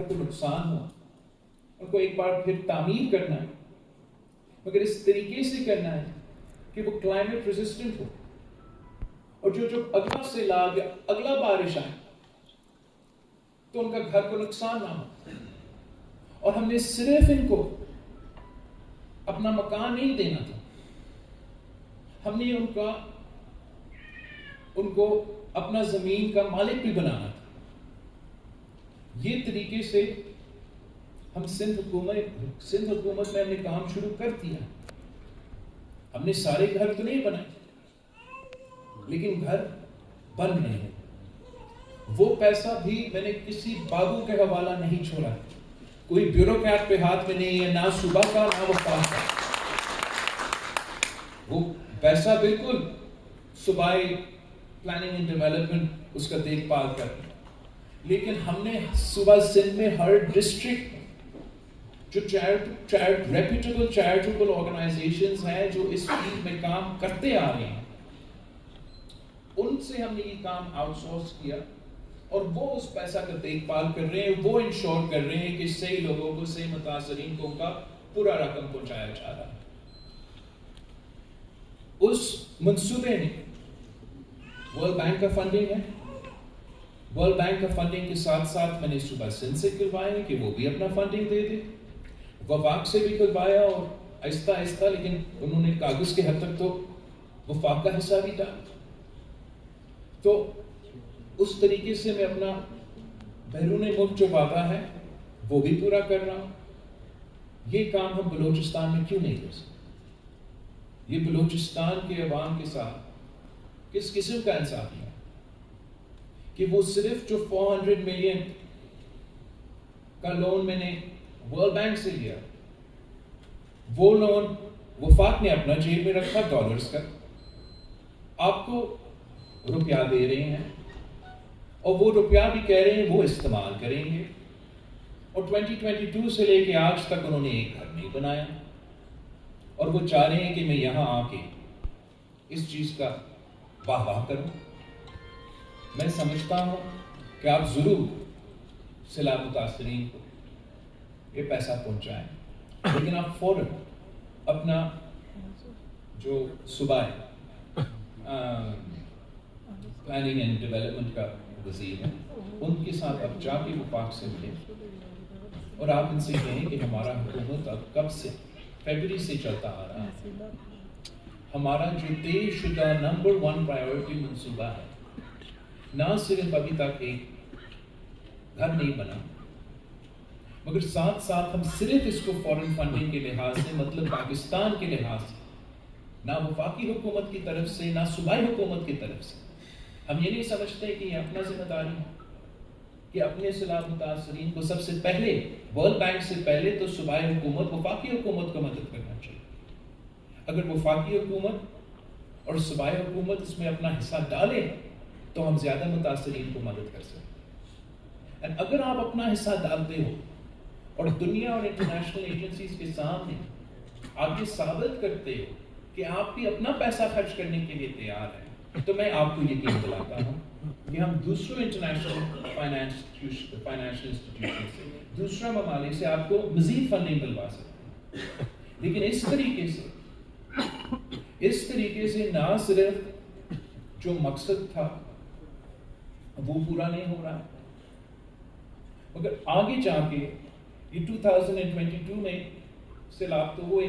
کو نقصان ہوا ان کو ایک بار پھر تعمیر کرنا ہے، مگر اس طریقے سے کرنا ہے کہ وہ کلائمیٹ ریزسٹنٹ ہو، اور جو اگلا سیلاب یا اگلا بارش آئے تو ان کا گھر کو نقصان نہ ہو۔ اور ہم نے صرف ان کو اپنا مکان نہیں دینا تھا، ہم نے ان کو اپنا زمین کا مالک بھی بنانا تھا۔ یہ طریقے سے ہم سندھ حکومت میں ہم نے کام شروع کر دیا۔ ہم نے سارے گھر تو نہیں بنائے، لیکن گھر بن رہے ہیں۔ وہ پیسہ بھی میں نے کسی باغوں کے حوالہ نہیں چھوڑا، کوئی بیوروکریٹ پہ ہاتھ میں نہیں ہے، نہ صوبہ کا نہ وفاق کا۔ وہ پیسہ بالکل صوبائی پلاننگ اینڈ ڈیولپمنٹ اس کا دیکھ بھال کر رہی ہے، لیکن ہم نے صوبہ سندھ میں ہر ڈسٹرکٹ جو ریپیوٹیبل چیریٹیبل آرگنائزیشنز ہیں جو اس فیلڈ میں کام کرتے آ رہے ہیں، ان سے ہم نے یہ کام آؤٹ سورس کیا، اور وہ اس پیسہ کا دیکھ بھال کر رہے ہیں، وہ انشور کر رہے ہیں کہ صحیح لوگوں کو، صحیح متاثرین کو ان کا پورا رقم پہنچایا جا رہا ہے۔ اس منصوبے میں ورلڈ بینک کا فنڈنگ ہے، ورلڈ بینک کا فنڈنگ کے ساتھ ساتھ میں نے صوبہ سندھ سے کروایا کہ وہ بھی اپنا فنڈنگ دے دے، وفاق سے بھی کروایا، اور آہستہ آہستہ لیکن انہوں نے کاغذ کے حد تک تو وفاق کا حصہ بھی ڈالا۔ تو اس طریقے سے میں اپنا بیرون ملک جو وعدہ ہے وہ بھی پورا کر رہا ہوں۔ یہ کام ہم بلوچستان میں کیوں نہیں کر سکتے؟ یہ بلوچستان کے عوام کے ساتھ کس قسم کا انصاف ہے کہ وہ صرف جو 400 ملین کا لون میں نے ورلڈ بینک سے لیا، وہ لون وفاق نے اپنا جیب میں رکھا ڈالرز کا، آپ کو روپیہ دے رہے ہیں، اور وہ روپیہ بھی کہہ رہے ہیں وہ استعمال کریں گے، اور 2022 سے لے کے آج تک انہوں نے ایک گھر نہیں بنایا، اور وہ چاہ رہے ہیں کہ میں یہاں آ کے اس چیز کا واہ واہ کروں۔ میں سمجھتا ہوں کہ آپ ضرور سیلاب متاثرین کو یہ پیسہ پہنچائیں، لیکن آپ فوراً اپنا جو صوبائی پلاننگ اینڈ ڈیولپمنٹ کا وزیر ہے ان کے ساتھ اب جا کے وفاق سے ملیں، اور آپ ان سے کہیں کہ ہمارا حکومت اب کب سے فیبری سے چلتا آ رہا ہے، ہمارا جو طے شدہ نمبر 1 پرائیورٹی منصوبہ ہے، نہ صرف ابھی تک ایک گھر نہیں بنا، مگر ساتھ ساتھ ہم صرف اس کو فورن فنڈنگ کے لحاظ سے، مطلب پاکستان کے لحاظ سے، نہ وفاقی حکومت کی طرف سے نہ صوبائی حکومت کی طرف سے، ہم یہ نہیں سمجھتے کہ یہ اپنا ذمہ داری ہے کہ اپنے سیلاب متاثرین کو سب سے پہلے ورلڈ بینک سے پہلے تو صوبائی حکومت وفاقی حکومت کو مدد کرنا چاہیے۔ اگر وفاقی حکومت اور صوبائی حکومت اس میں اپنا حصہ ڈالے تو ہم زیادہ متاثرین کو مدد کر سکتے ہیں۔ اگر آپ اپنا حصہ ڈالتے ہو اور دنیا اور انٹرنیشنل ایجنسیز کے سامنے آپ یہ ثابت کرتے ہو کہ آپ بھی اپنا پیسہ خرچ کرنے کے لیے تیار ہیں، تو میں آپ کو یقین دلاتا ہوں کہ ہم دوسروں انٹرنیشنل فائنینشل انسٹیٹیوشن سے، دوسرا ممالک سے آپ کو مزید فنڈنگ دلوا سکتے ہیں، لیکن اس طریقے سے نہ صرف جو مقصد تھا وہ پورا نہیں ہو رہا، مگر آگے جا کے یہ 2022 میں سیلاب تو ہوئے،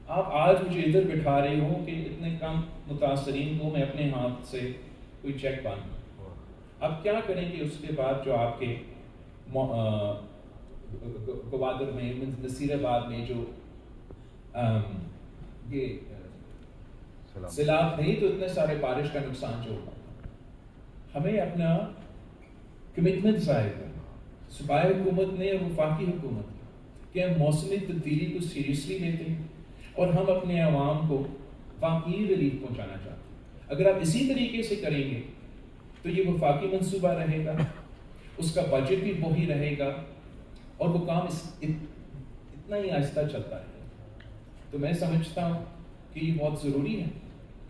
آپ آج مجھے ادھر بٹھا رہے ہو کہ اتنے کم متاثرین کو میں اپنے ہاتھ سے کوئی چیک باندھوں، آپ کیا کریں گے اس کے بعد جو آپ کے گوادر میں، نصیر آباد میں جو یہ سیلاب نہیں تو اتنے سارے بارش کا نقصان جو ہوگا، ہمیں اپنا کمٹمنٹ ظاہر کرنا، صوبائی حکومت نے اور وفاقی حکومت نے، کہ ہم موسمی تبدیلی کو سیریسلی لیتے ہیں اور ہم اپنے عوام کو واقعی ریلیف پہنچانا چاہتے ہیں۔ اگر آپ اسی طریقے سے کریں گے تو یہ وفاقی منصوبہ رہے گا، اس کا بجٹ بھی وہی رہے گا، اور وہ کام اتنا ہی آہستہ چلتا رہے گا۔ تو میں سمجھتا ہوں کہ یہ بہت ضروری ہے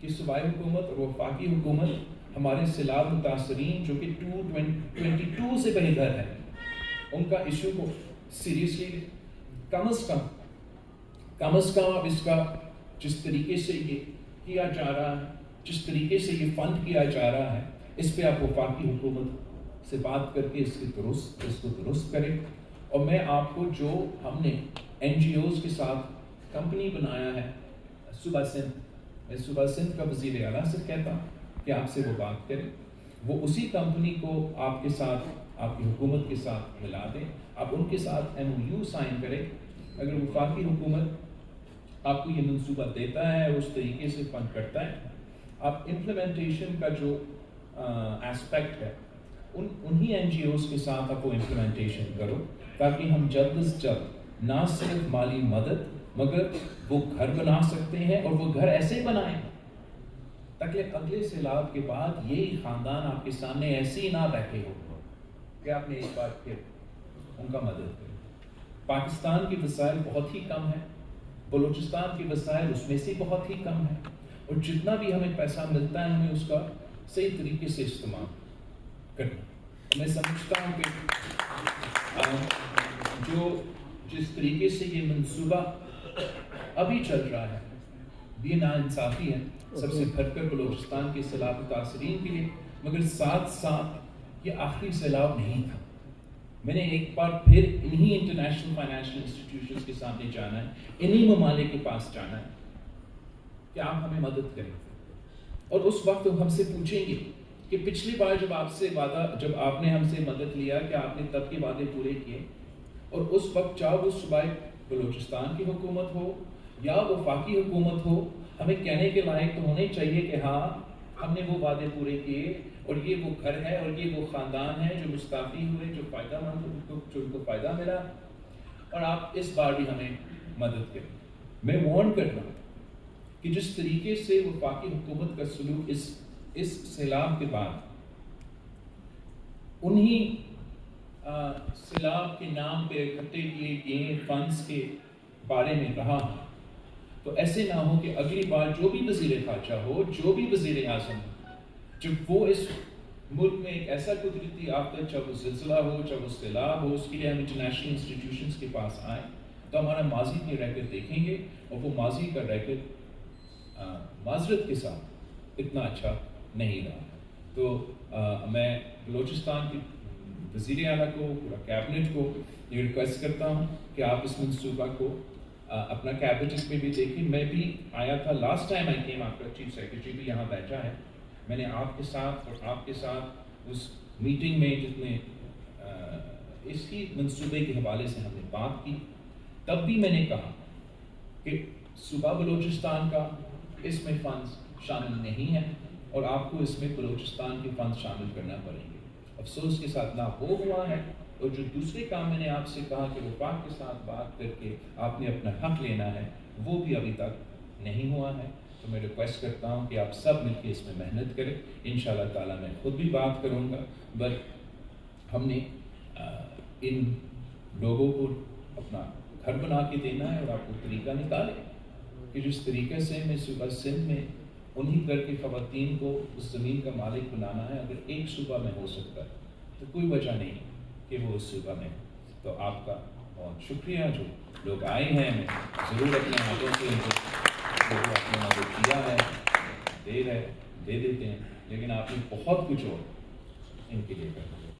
کہ صوبائی حکومت اور وفاقی حکومت ہمارے سیلاب متاثرین جو کہ 2022 سے بے گھر ہیں ان کا ایشو کو سیریسلی کم از کم اب اس کا جس طریقے سے یہ کیا جا رہا ہے، جس طریقے سے یہ فنڈ کیا جا رہا ہے، اس پہ آپ وفاقی حکومت سے بات کر کے اس کو درست کریں. اور میں آپ کو جو ہم نے NGOs کے ساتھ کمپنی بنایا ہے صوبہ سندھ، میں صوبہ سندھ کا وزیر اعلیٰ سے کہتا ہوں کہ آپ سے وہ بات کریں، وہ اسی کمپنی کو آپ کے ساتھ، آپ کی حکومت کے ساتھ ملا دیں. آپ ان کے ساتھ MOU سائن کریں. اگر وفاقی حکومت آپ کو یہ منصوبہ دیتا ہے اور اس طریقے سے فنڈ کرتا ہے، آپ امپلیمنٹیشن کا جو ایسپیکٹ ہے انہی NGOs کے ساتھ آپ وہ امپلیمنٹیشن کرو، تاکہ ہم جلد از جلد نہ صرف مالی مدد مگر وہ گھر بنا سکتے ہیں، اور وہ گھر ایسے بنائیں تاکہ اگلے سیلاب کے بعد یہی خاندان آپ کے سامنے ایسے ہی نہ بیٹھے ہو کہ آپ نے ایک بار پھر ان کا مدد کریں. پاکستان کے وسائل بہت ہی کم ہیں، بلوچستان کے وسائل اس میں سے بہت ہی کم ہیں، اور جتنا بھی ہمیں پیسہ ملتا ہے ہمیں اس کا صحیح طریقے سے استعمال کرنا. میں سمجھتا ہوں کہ جس طریقے سے یہ منصوبہ ابھی چل رہا ہے یہ ناانصافی ہے سب سے بڑھ کر بلوچستان کے سیلاب متاثرین کے لیے، مگر ساتھ ساتھ یہ آخری سیلاب نہیں تھا. میں نے ایک بار پھر انہی انٹرنیشنل فائنینشیل انسٹیٹیوشنز کے سامنے جانا ہے، انہی ممالک کے پاس جانا ہے کہ آپ ہمیں مدد کریں. اور اس وقت ہم سے پوچھیں گے کہ پچھلی بار جب آپ نے ہم سے مدد لیا کہ آپ نے تب کے وعدے پورے کیے، اور اس وقت چاہے وہ صوبہ بلوچستان کی حکومت ہو یا وفاقی حکومت ہو، ہمیں کہنے کے لائق تو ہونے چاہیے کہ ہاں ہم نے وہ وعدے پورے کیے، اور یہ وہ گھر ہے اور یہ وہ خاندان ہے جو مستعفی ہوئے، جو فائدہ مند، جو ان کو فائدہ ملا، اور آپ اس بار بھی ہمیں مدد کریں. میں وارن کر رہا ہوں کہ جس طریقے سے وفاقی حکومت کا سلوک اس سیلاب کے بعد انہی سیلاب کے نام پہ اکٹھے کیے گئے فنڈز کے بارے میں رہا، تو ایسے نہ ہو کہ اگلی بار جو بھی وزیر خارجہ ہو، جو بھی وزیر اعظم ہو، جب وہ اس ملک میں ایک ایسا قدرتی آفت، چاہے وہ زلزلہ ہو، چاہے وہ سیلاب ہو، اس کے لیے ہم انٹرنیشنل انسٹیٹیوشنز کے پاس آئیں تو ہمارا ماضی کے ریکارڈ دیکھیں گے، اور وہ ماضی کا ریکارڈ معذرت کے ساتھ اتنا اچھا نہیں رہا. تو میں بلوچستان کی وزیر اعلیٰ کو، پورا کیبنٹ کو یہ ریکویسٹ کرتا ہوں کہ آپ اس منصوبہ کو اپنا کیبنٹ میں بھی دیکھیں. میں بھی آیا تھا لاسٹ ٹائم آئی کیم، آپ کا چیف سیکرٹری بھی یہاں بیٹھا ہے. میں نے آپ کے ساتھ اور آپ کے ساتھ اس میٹنگ میں جس میں اس کی منصوبے کے حوالے سے ہم نے بات کی، تب بھی میں نے کہا کہ صوبہ بلوچستان کا اس میں فنڈز شامل نہیں ہیں، اور آپ کو اس میں بلوچستان کے فنڈز شامل کرنا پڑیں گے. افسوس کے ساتھ نہ وہ ہوا ہے، اور جو دوسرے کام میں نے آپ سے کہا کہ وفاق کے ساتھ بات کر کے آپ نے اپنا حق لینا ہے، وہ بھی ابھی تک نہیں ہوا ہے. تو میں ریکویسٹ کرتا ہوں کہ آپ سب مل کے اس میں محنت کریں. انشاءاللہ تعالیٰ میں خود بھی بات کروں گا، بٹ ہم نے ان لوگوں کو اپنا گھر بنا کے دینا ہے، اور آپ کو طریقہ نکالیں کہ جس طریقے سے میں صوبہ سندھ میں انہی گھر کی خواتین کو اس زمین کا مالک بنانا ہے. اگر ایک صوبہ میں ہو سکتا ہے تو کوئی وجہ نہیں کہ وہ اس صوبہ میں. تو آپ کا بہت شکریہ، جو لوگ آئے ہیں میں ضرور اپنے ہاتھوں سے اپنے مدد کیا ہے، دے دیتے ہیں، لیکن آپ نے بہت کچھ اور ان کے لیے کر دیا.